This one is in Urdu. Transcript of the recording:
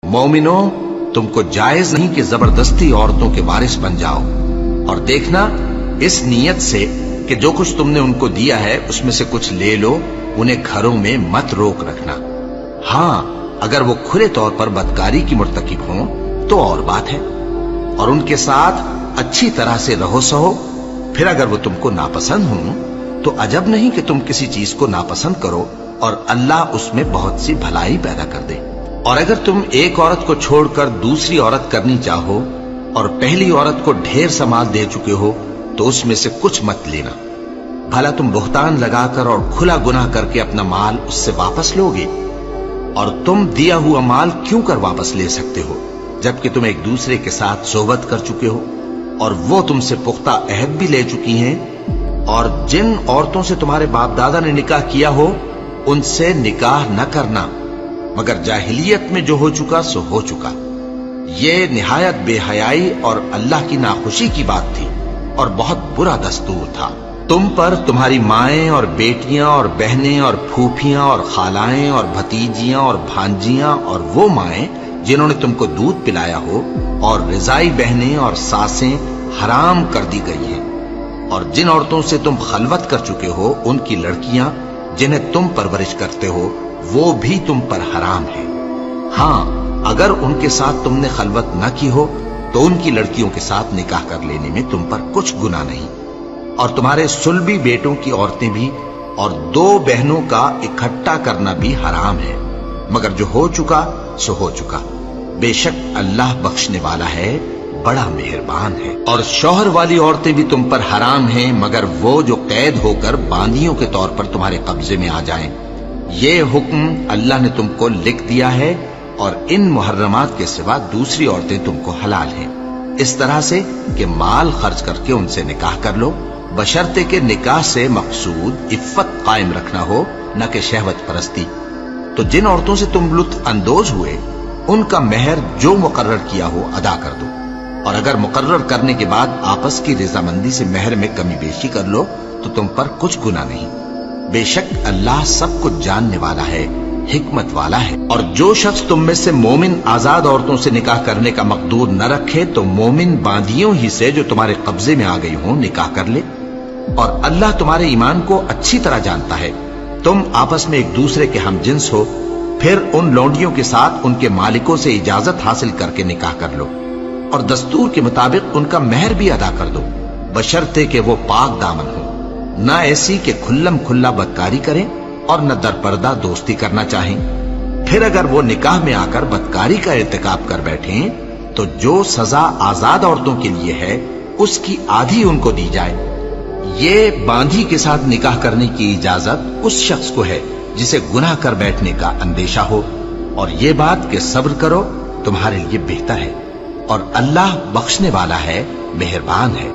مومنو، تم کو جائز نہیں کہ زبردستی عورتوں کے وارث بن جاؤ، اور دیکھنا اس نیت سے کہ جو کچھ تم نے ان کو دیا ہے اس میں سے کچھ لے لو، انہیں گھروں میں مت روک رکھنا۔ ہاں اگر وہ کھلے طور پر بدکاری کی مرتکب ہوں تو اور بات ہے، اور ان کے ساتھ اچھی طرح سے رہو سہو۔ پھر اگر وہ تم کو ناپسند ہوں تو عجب نہیں کہ تم کسی چیز کو ناپسند کرو اور اللہ اس میں بہت سی بھلائی پیدا کر دے۔ اور اگر تم ایک عورت کو چھوڑ کر دوسری عورت کرنی چاہو اور پہلی عورت کو ڈھیر سا مال دے چکے ہو تو اس میں سے کچھ مت لینا، بھلا تم بہتان لگا کر اور کھلا گناہ کر کے اپنا مال اس سے واپس لوگے؟ اور تم دیا ہوا مال کیوں کر واپس لے سکتے ہو جبکہ تم ایک دوسرے کے ساتھ صحبت کر چکے ہو اور وہ تم سے پختہ عہد بھی لے چکی ہیں؟ اور جن عورتوں سے تمہارے باپ دادا نے نکاح کیا ہو ان سے نکاح نہ کرنا مگر جاہلیت میں جو ہو چکا سو ہو چکا۔ یہ نہایت بے حیائی اور اللہ کی ناخوشی کی بات تھی اور بہت برا دستور تھا۔ تم پر تمہاری مائیں اور بیٹیاں اور بہنیں اور پھوپھیاں اور خالائیں اور بھتیجیاں اور بھانجیاں اور وہ مائیں جنہوں نے تم کو دودھ پلایا ہو اور رضائی بہنیں اور ساسیں حرام کر دی گئی ہیں، اور جن عورتوں سے تم خلوت کر چکے ہو ان کی لڑکیاں جنہیں تم پرورش کرتے ہو وہ بھی تم پر حرام ہے۔ ہاں اگر ان کے ساتھ تم نے خلوت نہ کی ہو تو ان کی لڑکیوں کے ساتھ نکاح کر لینے میں تم پر کچھ گناہ نہیں، اور تمہارے صلبی بیٹوں کی عورتیں بھی اور دو بہنوں کا اکٹھا کرنا بھی حرام ہے، مگر جو ہو چکا سو ہو چکا۔ بے شک اللہ بخشنے والا ہے، بڑا مہربان ہے۔ اور شوہر والی عورتیں بھی تم پر حرام ہیں مگر وہ جو قید ہو کر باندیوں کے طور پر تمہارے قبضے میں آ جائیں۔ یہ حکم اللہ نے تم کو لکھ دیا ہے، اور ان محرمات کے سوا دوسری عورتیں تم کو حلال ہیں، اس طرح سے کہ مال خرچ کر کے ان سے نکاح کر لو، بشرطے کہ نکاح سے مقصود عفت قائم رکھنا ہو نہ کہ شہوت پرستی۔ تو جن عورتوں سے تم لطف اندوز ہوئے ان کا مہر جو مقرر کیا ہو ادا کر دو، اور اگر مقرر کرنے کے بعد آپس کی رضامندی سے مہر میں کمی بیشی کر لو تو تم پر کچھ گناہ نہیں۔ بے شک اللہ سب کچھ جاننے والا ہے، حکمت والا ہے۔ اور جو شخص تم میں سے مومن آزاد عورتوں سے نکاح کرنے کا مقدور نہ رکھے تو مومن باندیوں ہی سے جو تمہارے قبضے میں آ گئی ہوں نکاح کر لے، اور اللہ تمہارے ایمان کو اچھی طرح جانتا ہے۔ تم آپس میں ایک دوسرے کے ہم جنس ہو، پھر ان لونڈیوں کے ساتھ ان کے مالکوں سے اجازت حاصل کر کے نکاح کر لو، اور دستور کے مطابق ان کا مہر بھی ادا کر دو، بشرطے کہ وہ پاک دامن ہو، نہ ایسی کہ کھلم کھلا بدکاری کریں اور نہ در پردہ دوستی کرنا چاہیں۔ پھر اگر وہ نکاح میں آ کر بدکاری کا ارتکاب کر بیٹھیں تو جو سزا آزاد عورتوں کے لیے ہے اس کی آدھی ان کو دی جائے۔ یہ باندھی کے ساتھ نکاح کرنے کی اجازت اس شخص کو ہے جسے گناہ کر بیٹھنے کا اندیشہ ہو، اور یہ بات کہ صبر کرو تمہارے لیے بہتر ہے، اور اللہ بخشنے والا ہے، مہربان ہے۔